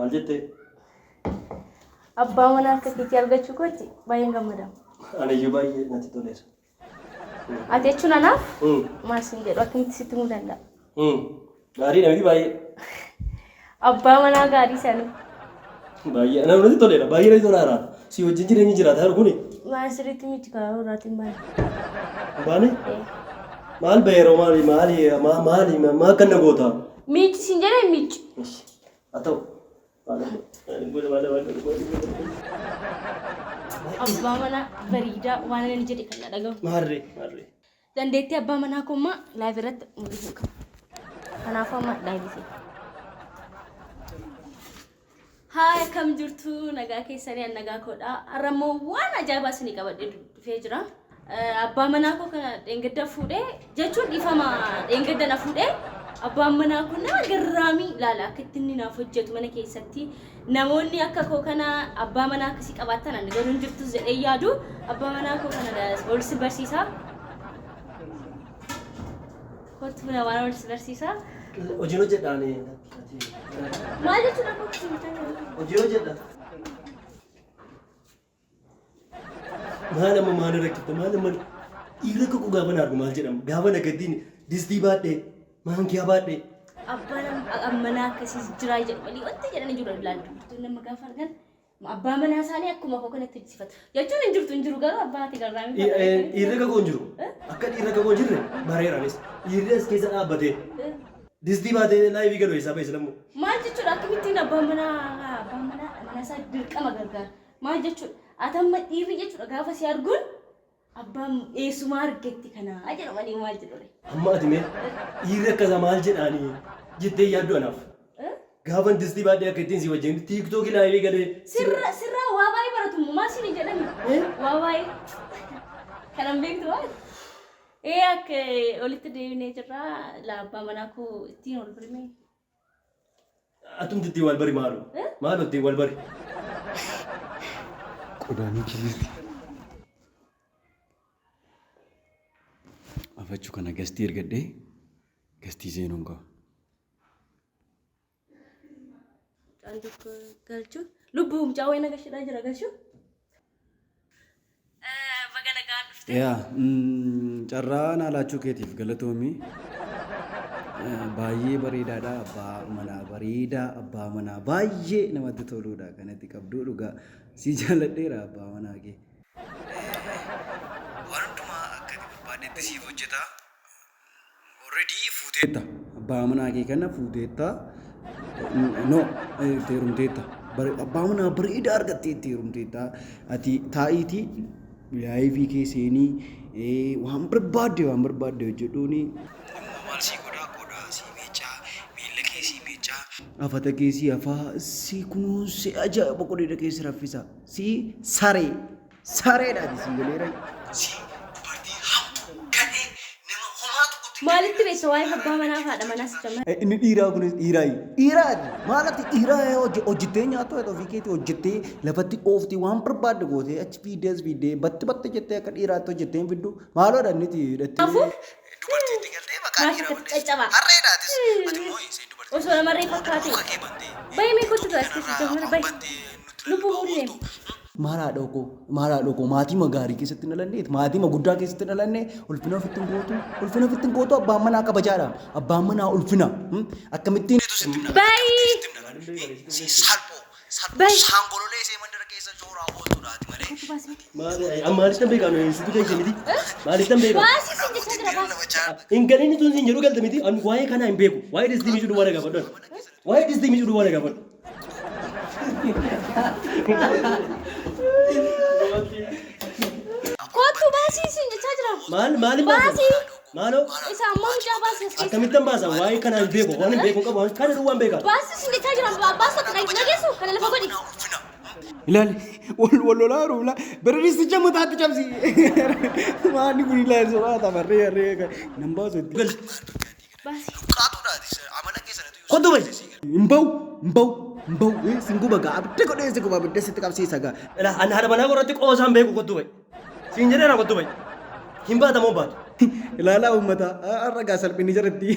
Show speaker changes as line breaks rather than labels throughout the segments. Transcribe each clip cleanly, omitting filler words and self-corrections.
Maal jettee?
Abbaa manaa akka keetii argachuu kooti baay'een gammada.
Ani iyyuu baay'ee natti toleera.
Ati jechuun anaaf maal siin jedhu akkamitti sitti himuu danda'a?
Gaarii namni baay'ee.
Abbaa manaa gaarii sana.
Baay'ee ana natti toleera baay'ee natti toleera. Si wajjin jireenyi jiraata jiru kuni.
Maal sirriitti miti kaa'uu irraatiin baay'ee.
Baane? Maal beeroo maal kan na goota?
Miici siin jedhee miici.
Haa ta'u.
Abbaa manaa bareedaa waan inni jedhe kan na dhagahu.
Maarree.
Dandeettii abbaa manaa kummaa laayif irratti mul'isuu qaba. Kanaafuu amma laayifisee. Haa akkam jirtu nagaa keessanii nagaa koodha. Har'ammoo waan ajaa'ibaa isinii qabadhee dhufee jira. Abbaa manaa koo kana dheengadda fuudhee jechuun dhiifama dheengadda na fuudhee abbaan manaa kun nama garraamii ilaala akka itti inni naaf hojjetu mana keessatti namoonni akka koo kana abbaa manaa akkasii qabaatan ani garuu hin jirtus jedhee yaadu abbaa manaa koo kana ol si barsiisaa. Kottu na waan ol si barsiisaa.
Hojiin hojjedhaani.
Maal jechuudha kottu?
Hojii hojjedha. Maal amma maal rakkata maal amma dhiira kakuu gaafa na argu maal jedhama gaafa nagaddiin distii baadhee maankiyaa baadhee.
Abbaan manaa akkasiis jiraa jedhu malee wanti jedhanii jiru ilaaltu nama gaafa argan abbaa manaa isaanii akkuma koo kanatti ibsifatu jechuun hin jiru garuu abbaati garraamii.
Dhiirri kakuu hin jiru akka dhiirri kakuu hin jirre bareeraanis dhiirri as keessa dhaabbatee distii baatee laayivii galuu isaa baay'ee silamu.
Maal jechuudha akkamittiin abbaan manaa isaa dirqama gargaara maal jechuudha atamma dhiirri jechuudha gaafa si arguun abbaan eessumaa argetti kanaa jedhamanii maal jedhore.
Amma ati mee dhiirri akkasaa maal jedhaanii jettee yaaddu anaaf. Gaafa distii baadhee akka ittiin si wajjin tiiktookii laayivii galee.
Sirraa waa baay'ee baratu maal siin jedhani waa baay'ee kanan beektu waan. Akka olitti deebinee jirra abbaa manaa koo ittiin ol barimee.
Atumti ittiin wal bari maalu? Maalu ittiin wal bari?
Qodaanii jirti. Afachuu kana gastii ergadhee gastii seenuun qaba.
Antuk galchu lubbu mucaa nagashidhaa jira galchu. Bagana gaadhufte.
Yaa carraan alaachuu keetiif galatoomii baay'ee bareedaadha abbaa manaa bareedaa abbaa manaa baay'ee namatti toluudha kanatti qabduu dhugaa si jaalladheera abbaa manaa kee. Waanuma akka barbaadetti siif hojjeta. Already fuuteetta abbaa manaa kee kana fuuteetta. No, teerumteetta. Abbaa manaa bareedaa argattee teerumteetta. Ati taa'iiti laayivii keessanii waan barbaadde hojjedhuuni. Maal si godhaa si meechaa miila kee si meechaa afata kee si afaa si kunuunse ajaa'iba godheedha keessa raffisa si sareedhaati si galeera si dubartii hamtuu kadhee nama homaatu qotti.
Maalitti beektu waa'ee abbaa manaa fi haadha manaa si jammaa?
Inni dhiiraa kunis dhiiraati. Maalati dhiiraa hojjettee nyaata ofii keetii hojjettee lafatti ooftii waan barbaadde gootee achi fiidee batte jettee akka dhiiraatti hojjettee hin fiddu maaloodha inni hidhattee. Dubartiitti galtee maqaan dhiiraa
caccaba.
Harreedhaatis ati immoo ishee dubartii.
Osoo namarree fakkaate. Baay'ee meeqotu ta'a askeessa jammaa baay'ee. Lubbuu muudee.
Maalaadhoo maatii magaarii keessatti dhalanneet maatii guddaa keessatti dhalanne ulfina ofittiin gootu abbaan manaa kabajaadha abbaan manaa ulfina akkamittiin saangololee ishee mandara keessa jooraa ooltuudhaati malee.
Maaliif tan beekamu situ keessa miti maaliif tan beekamu. Hin galiin tun siin jedhu galte miti waa'ee kanaa hin beeku waa'ee distii miidhuu waan gaafadhu waa'ee distii miidhuu waan gaafadhu.
Kottu baasii siin jechaa jira.
Maaliif baasii? Maaloo?
Isa ammoo mucaa baasii as keessa.
Akkamittan baasa waa'ee kanaa hin beeku waan hin beeku qabu kana duwwaan beeka.
Baasii siin jechaa jira baasii nageessu kana lafa godhi.
Ilaali wal lolaa jiru barreessicha mataatti cabsi maanni kun ilaalu sobaata barree nan baasu itti galchi.
Baasii.
Kottu bayi. Mbau singu baga abidda godhee si guba abidda sitti qabsiisa gaa.
Ana haadha manaa qorratti qoosaan beeku kottu bayi. Siin jedheera kottu bayi. Hin baata moo baatu?
Ilaalaa uummata ragaa salphini jiratti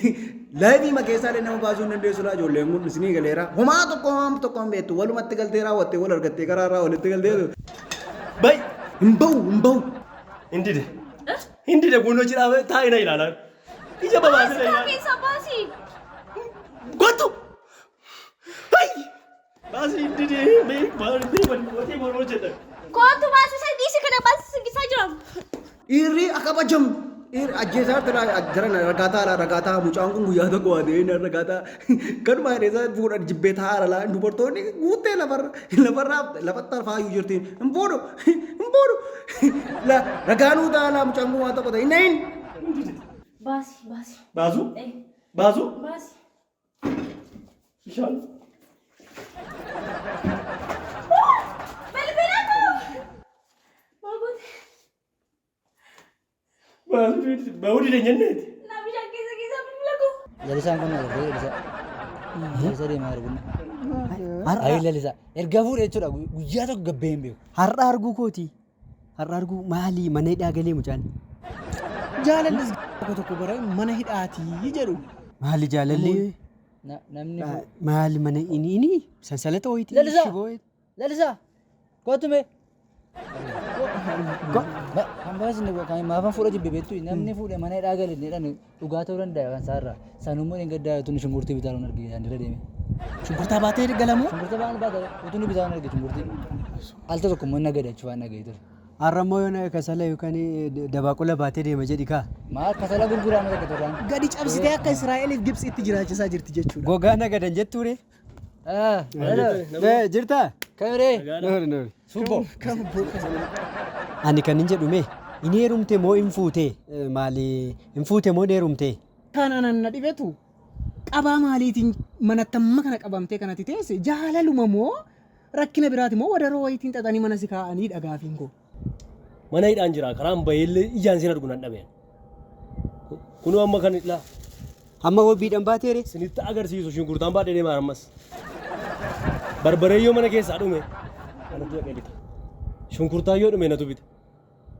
laayivii makeessaalee nama baasuu hin dandeessuudha ijoolleen kun isinii galeera. Homaa tokko hin beektu walumatti galtee raawwattee wal argattee karaarraa walitti galtee.
Bay
Hin bahu.
Hindide kunoo jira taa'ina ilaalaa. Ija babaasina ilaalaa.
Keessa baasii.
Gotu. Hay. Baasii hindide mee wanti mormoo jedha.
Kootu baasisa dhiisi kana baasisaa jiran.
Irri akka bajamu. Ajjeesaa ragaataa mucaan kun guyyaa tokko waatee ragaataa kanuma hedheessa fuudhan jibbee taa'aara dubartoonni guuttee lafatti faayyuu jirtiin hin fuudhu ragaanuu taa'aa mucaan kun waan tokko ta'e hin
Baasii.
Baasu?
Baasii.
Bishaan.
Balbalatu. Maal goote?
Bahu di danyanneeti.
Naa bishaan keessa bilbilaku.
Lalisaan kun agartee lalisa deemaa arguna. Ayi lalisa erga fuudhe jechuudha guyyaa tokko gabbee hin beeku.
Har'a arguu kooti. Har'a arguu maali mana hidhaa galee mucaan.
Jaalallis tokko bara mana hidhaatii jedhu.
Maali jaalalli?
Namni
Maali mana ini sansalata wayitii.
Lalisa kootu mee. Kan baasne kan maafan fuudha jibbe beektu namni fuudhe mana hidhaa galee dhugaa ta'uu danda'a kan isaarraa. Sanummoo hin gaddaa tuni shunkurtii bitaa loon argee yaandira deeme.
Shunkurtaa baatee galamoo?
Shunkurtii baan baata utuni bitaa loon argee shunkurtii. Alta tokko immoo nagada achi waan nagayee ture.
Har'a immoo yoona kasala yookaan dabaaqula baatee deema jedhi kaa.
Maal kasala gurguraa nagada turaan.
Gadi cabsitee akka Israa'eliif Gibsitti jiraachisaa jirti jechuudha.
Gogaa nagadan jettuure. Jirtaa?
Kamiree.
Noori.
Subbo.
Ani kan hin jedhume inni heerumte moo hin fuute maali hin fuute moo heerumte?
Kanaan na dhibetu qabaa maaliitiin manatti amma kana qabamtee kanatti teesse jaalaluma moo rakkina biraati moo wadaroo wayitiin xaxanii mana si kaa'anii dhagaafiin koo.
Mana hidhaan jira karaan bayeellee ijaan sin arguu nan dhabeen. Kunoo amma kan ilaa.
Amma wabbiidhaan baateere?
Sinitti agarsiisu shunkurtaan baadhee deemaa ammas. Barbareeyyoo mana keessaa dhume. Kanatti dhaqee bita. Shunkurtaa yoo dhume natu bita.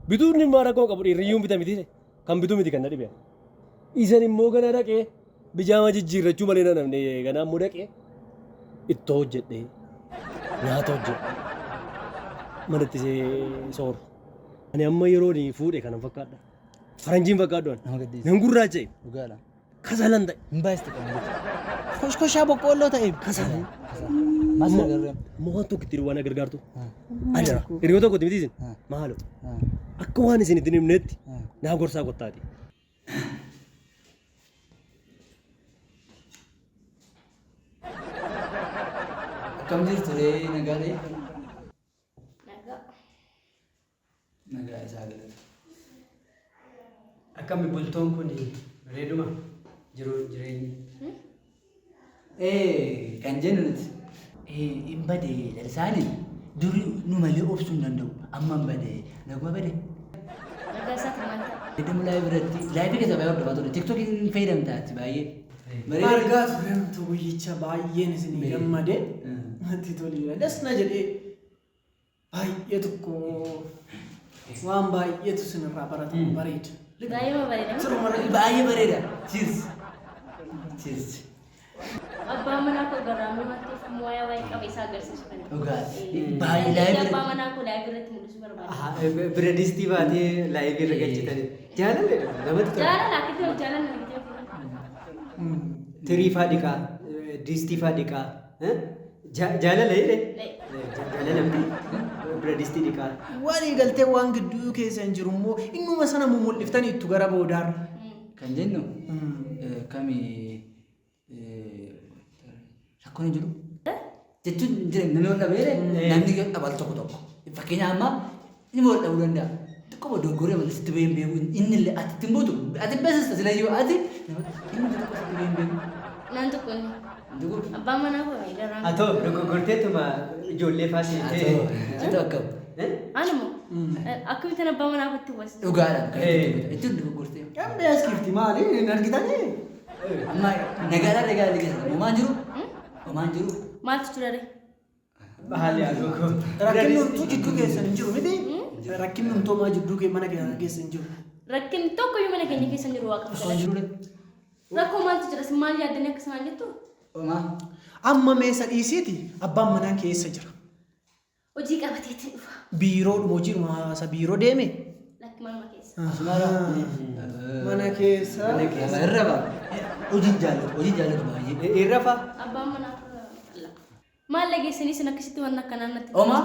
Bituun dhimma rakkoo qabu dhiirriyyuun bita miti kan bituu miti kan na dhibe. Isan immoo gana dhaqee bijaama jijjiirrachuu malee na namne ganaa immoo dhaqee ittoo hojjedhee nyaata hojjedhe. Manatti sooru. Ani amma yeroo fuudhe kanan fakkaadha. Faranjiin fakkaadhaan. Nan gurraacha'e.
Dhugaadha.
Kasalan ta'e.
Hin baay'iste qabu.
Koshkoshaa boqqoolloo ta'e.
Kasalan.
Maas gargaaru.
Waan tokko ittiin waan gargaartu. Adara. Hiriyoo tokko itti mitiisin. Maaloo. Akka waan isin ittiin himnetti naa gorsaa qottaati.
Akkam jirtu ree nagaadhee? Nagaa isaa galata.
Akkami bultoon kun bareeduma jireenyi.
Kan jennu nuti. Hin bade lalisaani duri nu malee obsuu hin danda'u. Amma hin bade naguma bade.
Nagaa isaati maal ta'a?
Deemu laayivii keessa baay'ee hordofaa ture. Tiktookiin fayyadamtaati baay'ee.
Argaa tureemtu guyyicha baay'een isin gammadee natti tolii das na jedhee baay'ee tokko waan baay'eetu isinirraa baratamu bareeda.
Baay'ee bareeda.
Baay'ee bareeda. Cheers. Cheers.
Abbaa manaa koo garraamuu matteef mooyaa baay'ee qaba isaa agarsiisu kana.
Dhugaa. Baay'ee laayivii.
Abbaa manaa koo laayivii irratti mul'isuu barbaada.
Bira distii baatee laayivii irra galchitanii. Jaalallee namatti tola.
Jaalala akkatti hojii jaalala nagitee
Tirii faa dhiqaa, distii faa dhiqaa. Jaalala jedhee? Jaalala miti. Bira distii dhiqaa.
Waan galtee waan gidduu keessa hin jiru immoo innuma sana mul'iftanii ittu gara boodaarra.
Kan jennu kami rakkoon hin jiru. Jechuun namni wal dhabee namni dhabal tokko. Fakkeenyaaf amma inni wal dhabuu danda'a. Xiqqoo dogoggoree malee sitti bahee hin beeku inni illee ati ittiin bootu ati beesista sila yoo ati inni xiqqoo sitti bahee hin beeku.
Naan tokko inni. Abbaa manaa koo garraamuu.
Haa ta'u dogoggorteetuma ijoollee faasitee.
Situ akkam.
Animmoo akkamitti abbaa manaa kootti hubachiisa.
Dhugaadha. Ittiin dogoggortee.
Gambee as kifti maali hin argitanii?
Amma nagaadhaan nagaadhaan keessa homaan jiru. Homaan jiru.
Maaltu ture?
Haalli
Rakkinni hunduu jidduu keessa hin jiru miti. Rakkinni hunduu jidduu mana keessa hin jiru.
Rakkin tokko yoo mana keenya keessa jiru waaqa
Osoo hin
fudhate.
jiru
Rakkoo maaltu jira? Maal yaaddanii akkasumaan jettu?
maa
Amma meessa dhiisiiti abbaan manaa keessa jira.
Hojii qabateetiin dhufa.
Biiroodhuma hojiidhuma isa biiroo deeme.
Lakki manuma keessa.
asumaara
Mana keessa.
irra ba hojii jaallatu baay'ee.
Irra fa.
Abbaan manaa maal dhageessanii isin akkasitti waan akkanaa natti
Oma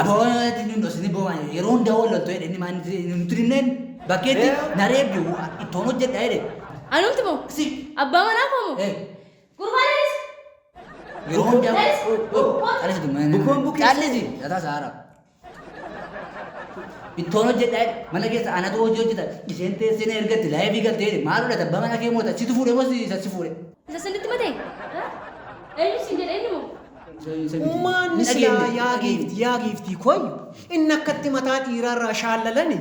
abooti ni ndosini boma yeroo hundaa wal loltoo jedhanii maan nuti dinneen bakkeetti nareebdu ittoon hojjedha jedhe.
Anumti moo?
Si
Abbaa manaa koo moo? Gurbaanis?
yeroo hundaa caalisi dummaan
Bukoon bukeessa.
caalisi lataa saara. Ittoon hojjedha jedhe mana keessa anatu hojii hojjeta isheen teessee ergatti laayifii galtee jedhe maal godhata abbaa manaa kee moota situ fuudhee moo si fuudhe.
Isa sinitti matee? Eenyu siin jedhe eenyu moo?
Ummanni silaa yaa giiftii koyyu inni akkatti mataa dhiiraarraa shaallalani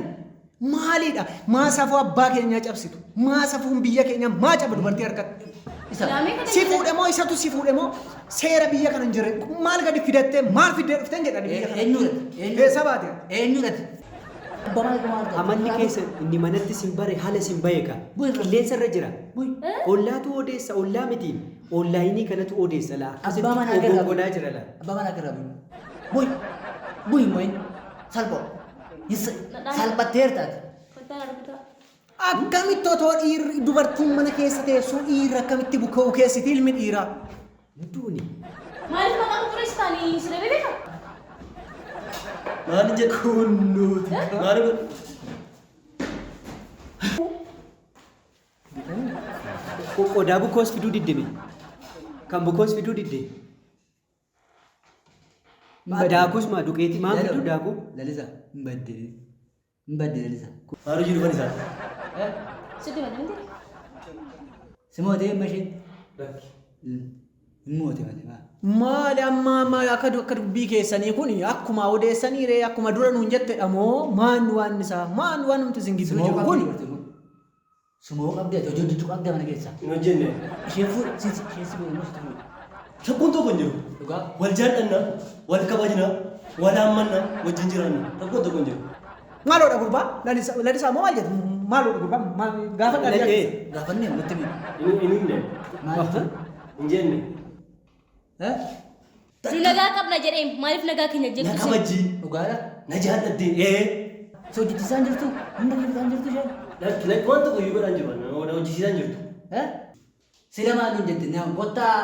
maalidha? Maa safuu abbaa keenyaa cabsitu? Maa safuun biyya keenya maa caba dubartii harkatti? Si fuudhe moo isatu si fuudhe moo seera biyya kana hin jirre maal gadi fidattee maal fiddee dhufteen jedhani biyya kana?
Eenyuudhati?
Eessa baate?
Eenyuudhati?
Amanni keessa inni manatti sin bare haala sin beeka. Qilleensa irra jira. Ollaatu odeessa ollaa miti. Onlaayinii kanatu odeessa laa.
Abbaa manaa garraa
godhaa jira laa.
abbaa manaa garraa bu'i moyin salphoo salphatteertaati.
Kottaan argitaa.
Akkamitti otoo dhiirri dubartiin mana keessa teessuu dhiirri akkamitti bukka'u keessatti ilmi dhiiraa?
Duuni.
Maaliif maqaan turis taanii siree beeka?
Maal jedhu kunnuuti. Maal godhu?
Qodaa bukoos fiduu diddime. Kan bukoos fiduu didde. Daakus maa duqeeti maa fiduu daaku?
Lalisa hin badde lalisa.
Maal jiru fan isaa?
Sitti madamte?
Simootee hin mashee. Hin moote malee maa.
Maali amma akka dubbii keessanii kun akkuma odeessanii ree akkuma dura nuun jettedha moo maan waan isaa maan waan nuti isin gidduu jiru kun?
Sumoo qabdee hojii hojjechuu qabdee mana keessaa.
Hin hojjenne.
Isheen fuudhe isheen si fuudhe moo sitti fuudhe.
Tokkoon tokko hin jiru.
Dhugaa.
Wal jaallannaa, wal kabajnaa, wal hammannaa, wajjin jiraanna. Tokkoon tokko hin jiru.
Maaloodha gurbaa? Lalisaa moo maal jedhu? Maaloodha gurbaa? Gaafa dhalli
Gaafannee nutti himi.
Hin himne.
Maaliif?
Hin jenne.
Nu nagaa qabna jedhee maaliif nagaa keenya
Na
jechuun?
kabajii.
Dhugaadha.
Na jaalladde.
Si hojjechiisaan jirtu? Hunda hojjechiisaan jirtu isheen?
Lakki waan tokko iyyuu godhaan jiru. Na hojjisiisaan jirtu.
Sila maaluun jette nama kottaa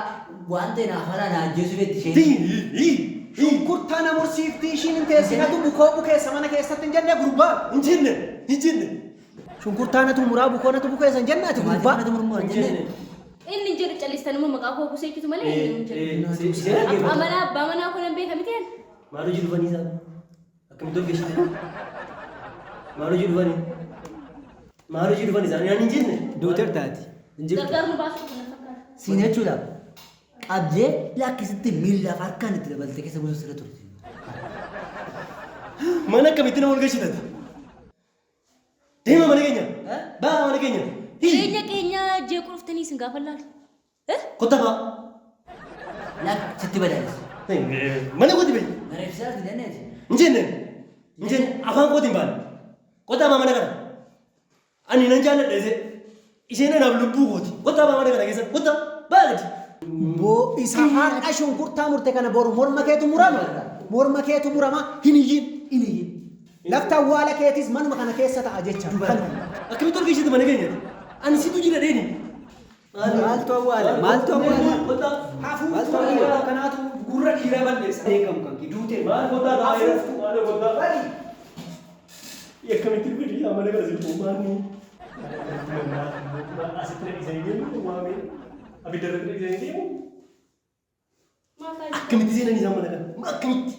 waan ta'e naaf haala na ajjeesuu beekti isheen.
Shunkurtaa na mursiiftii ishiin hin teessinatu bukoo bukeessa mana keessatti hin jenne gurbaa.
Hin jenne. Hin jenne.
Shunkurtaa natu muraa bukoo natu bukeessa hin jennaati gurbaa.
Maatii murmura
Hin
jenne.
jenne.
Inni jedhu callistanuma maqaa koo kuseechitu malee hin jedhu.
Isheen argeeffatu.
Amanaa abbaa manaa kun hin beekami ta'een?
Maaloo jiru fanii isaa? Akkamitti hojjechite? Maaloo jiru fanii? Maaloo jiru fanii isaa? Naan hin jenne.
Dootar taati. Hin jirtu.
Gargaar nu baasuuf kana fakkaata.
Siin jechuudha. Qabdee lakkisitti miillaaf harkaan itti dabalte keessa gosa sirra turte.
Mana akkamitti nama walgashitati? Deema mana keenya. Baa mana keenya.
Keenya jeequu dhuftanii isin gaafa laal.
Kottaa baa.
Lakk sitti badaalis.
Mana kooti bai.
Bareechisaas ni dandeessi.
Hin jenne. Hin jenne. Afaan kooti hin baane. Kottaa baa mana kana. Ani nan jaalladha ise. Isheen anaaf lubbuu kooti. Kottaa baa mana kana keessa. Kottaa baa gadi.
Boo isa har'a shunkurtaa murte kana boru morma keetu murama. Morma keetu murama hin iyyin. Hin iyyin. Lafta awwaala keetis manuma kana keessa ta'a jecha.
Akkamitti walgashite mana keenyatti? Ani situ jira deeni.
Maaltu awwaala? Maaltu awwaala?
Kottaa.
Maaltu awwaala kanaatu gurra dhiiraa balleessa.
Beekamu kan duutee.
Maal kottaa taa'ee? Maal kottaa? Akkamitti gadi mana kana situ maanni? Asitti dhiisanii deemu waamee. Abidda irratti dhiisanii deemu. Akkamitti seenanii isaan mana kana? Akkamitti?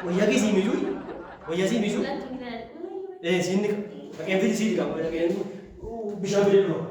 Wayyaa kee siin mijuu? Wayyaa siin mijuu? Siin ni dhaqeen fidi siin qaba. Dhaqeen bishaan fidee dhufa.